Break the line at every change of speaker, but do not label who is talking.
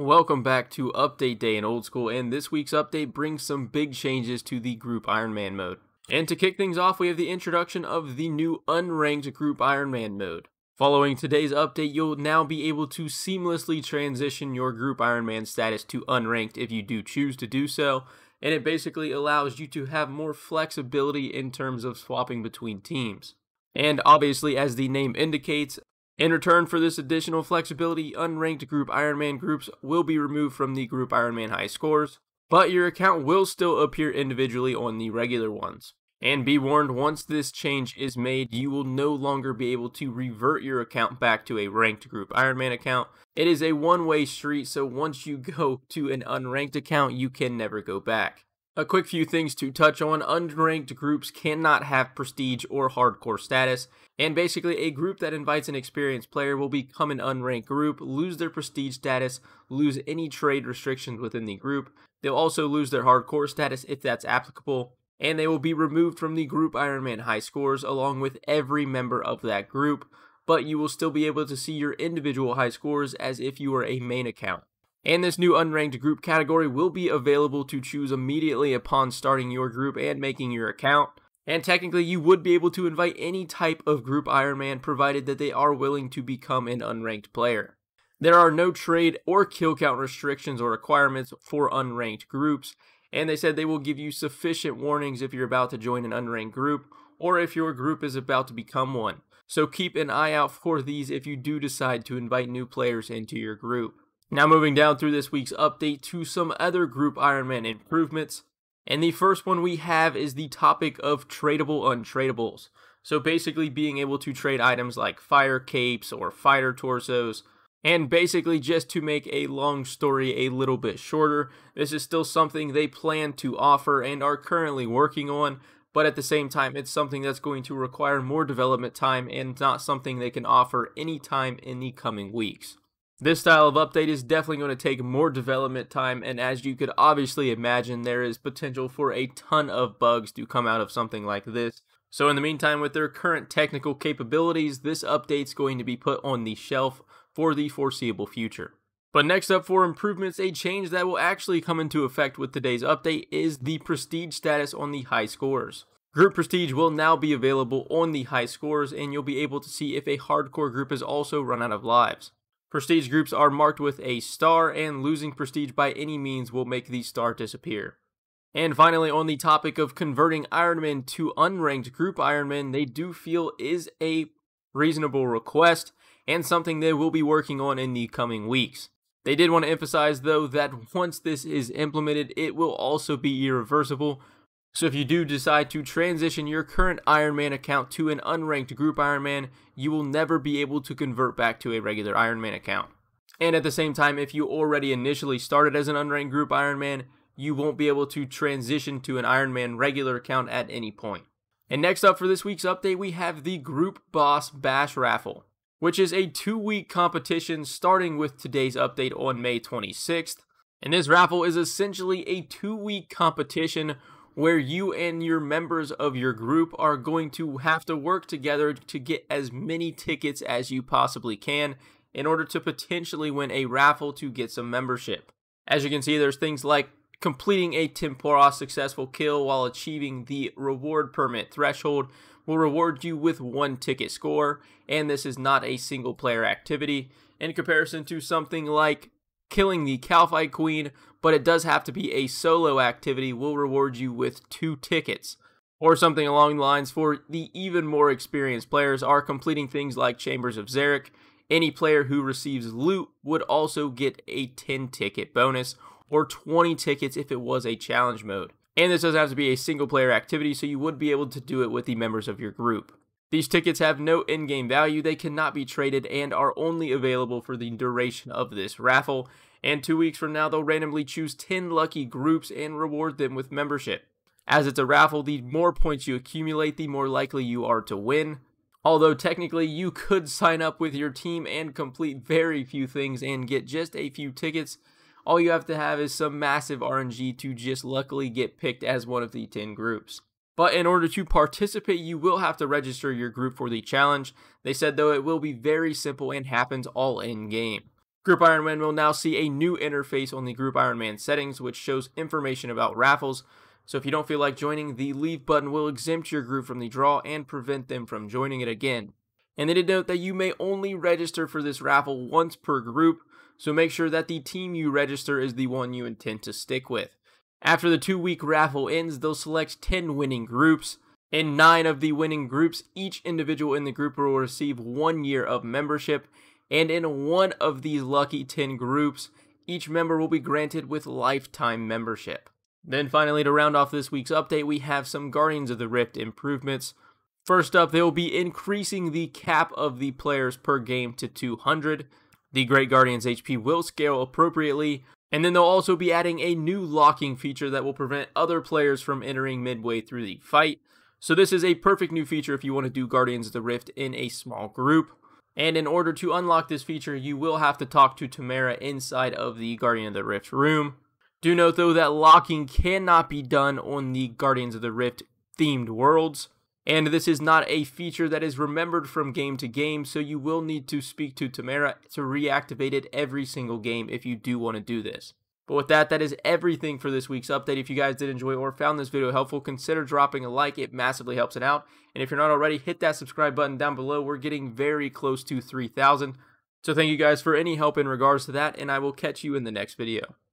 Welcome back to Update Day in Old School, and this week's update brings some big changes to the Group Ironman mode. And to kick things off, we have the introduction of the new Unranked Group Ironman mode. Following today's update, you'll now be able to seamlessly transition your Group Ironman status to Unranked if you do choose to do so, and it basically allows you to have more flexibility in terms of swapping between teams. And obviously, as the name indicates, in return for this additional flexibility, unranked Group Ironman groups will be removed from the Group Ironman high scores, but your account will still appear individually on the regular ones. And be warned, once this change is made, you will no longer be able to revert your account back to a ranked Group Ironman account. It is a one-way street, so once you go to an unranked account, you can never go back. A quick few things to touch on: unranked groups cannot have prestige or hardcore status, and basically a group that invites an experienced player will become an unranked group, lose their prestige status, lose any trade restrictions within the group. They'll also lose their hardcore status if that's applicable, and they will be removed from the Group Ironman high scores along with every member of that group, but you will still be able to see your individual high scores as if you were a main account. And this new unranked group category will be available to choose immediately upon starting your group and making your account. And technically, you would be able to invite any type of Group Ironman provided that they are willing to become an unranked player. There are no trade or kill count restrictions or requirements for unranked groups, and they said they will give you sufficient warnings if you're about to join an unranked group or if your group is about to become one. So keep an eye out for these if you do decide to invite new players into your group. Now moving down through this week's update to some other Group Ironman improvements. And the first one we have is the topic of tradable untradables. So basically being able to trade items like fire capes or fighter torsos. And basically, just to make a long story a little bit shorter, this is still something they plan to offer and are currently working on. But at the same time, it's something that's going to require more development time and not something they can offer anytime in the coming weeks. This style of update is definitely going to take more development time, and as you could obviously imagine, there is potential for a ton of bugs to come out of something like this. So in the meantime, with their current technical capabilities, this update's going to be put on the shelf for the foreseeable future. But next up for improvements, a change that will actually come into effect with today's update is the prestige status on the high scores. Group prestige will now be available on the high scores, and you'll be able to see if a hardcore group has also run out of lives. Prestige groups are marked with a star, and losing prestige by any means will make the star disappear. And finally, on the topic of converting Ironman to unranked Group Ironman, they do feel is a reasonable request and something they will be working on in the coming weeks. They did want to emphasize though that once this is implemented, it will also be irreversible. So if you do decide to transition your current Ironman account to an unranked Group Ironman, you will never be able to convert back to a regular Ironman account. And at the same time, if you already initially started as an unranked Group Ironman, you won't be able to transition to an Ironman regular account at any point. And next up for this week's update, we have the Group Boss Bash Raffle, which is a 2-week competition starting with today's update on May 26th. And this raffle is essentially a 2-week competition where you and your members of your group are going to have to work together to get as many tickets as you possibly can in order to potentially win a raffle to get some membership. As you can see, there's things like completing a tempura successful kill while achieving the reward permit threshold will reward you with 1 ticket score, and this is not a single player activity in comparison to something like killing the Cowfight Queen, but it does have to be a solo activity, will reward you with 2 tickets. Or something along the lines for the even more experienced players are completing things like Chambers of Xeric. Any player who receives loot would also get a 10 ticket bonus, or 20 tickets if it was a challenge mode. And this doesn't have to be a single player activity, so you would be able to do it with the members of your group. These tickets have no in-game value, they cannot be traded, and are only available for the duration of this raffle. And 2 weeks from now, they'll randomly choose 10 lucky groups and reward them with membership. As it's a raffle, the more points you accumulate, the more likely you are to win. Although technically, you could sign up with your team and complete very few things and get just a few tickets. All you have to have is some massive RNG to just luckily get picked as one of the 10 groups. But in order to participate, you will have to register your group for the challenge. They said though it will be very simple and happens all in game. Group Ironman will now see a new interface on the Group Ironman settings, which shows information about raffles. So if you don't feel like joining, the leave button will exempt your group from the draw and prevent them from joining it again. And they did note that you may only register for this raffle once per group, so make sure that the team you register is the one you intend to stick with. After the 2-week raffle ends, they'll select 10 winning groups. In 9 of the winning groups, each individual in the group will receive 1 year of membership, and in one of these lucky 10 groups, each member will be granted with lifetime membership. Then finally, to round off this week's update, we have some Guardians of the Rift improvements. First up, they will be increasing the cap of the players per game to 200. The Great Guardian's HP will scale appropriately, and then they'll also be adding a new locking feature that will prevent other players from entering midway through the fight. So this is a perfect new feature if you want to do Guardians of the Rift in a small group. And in order to unlock this feature, you will have to talk to Tamara inside of the Guardian of the Rift room. Do note though that locking cannot be done on the Guardians of the Rift themed worlds. And this is not a feature that is remembered from game to game, so you will need to speak to Tamara to reactivate it every single game if you do want to do this. But with that, that is everything for this week's update. If you guys did enjoy or found this video helpful, consider dropping a like. It massively helps it out. And if you're not already, hit that subscribe button down below. We're getting very close to 3,000. So thank you guys for any help in regards to that, and I will catch you in the next video.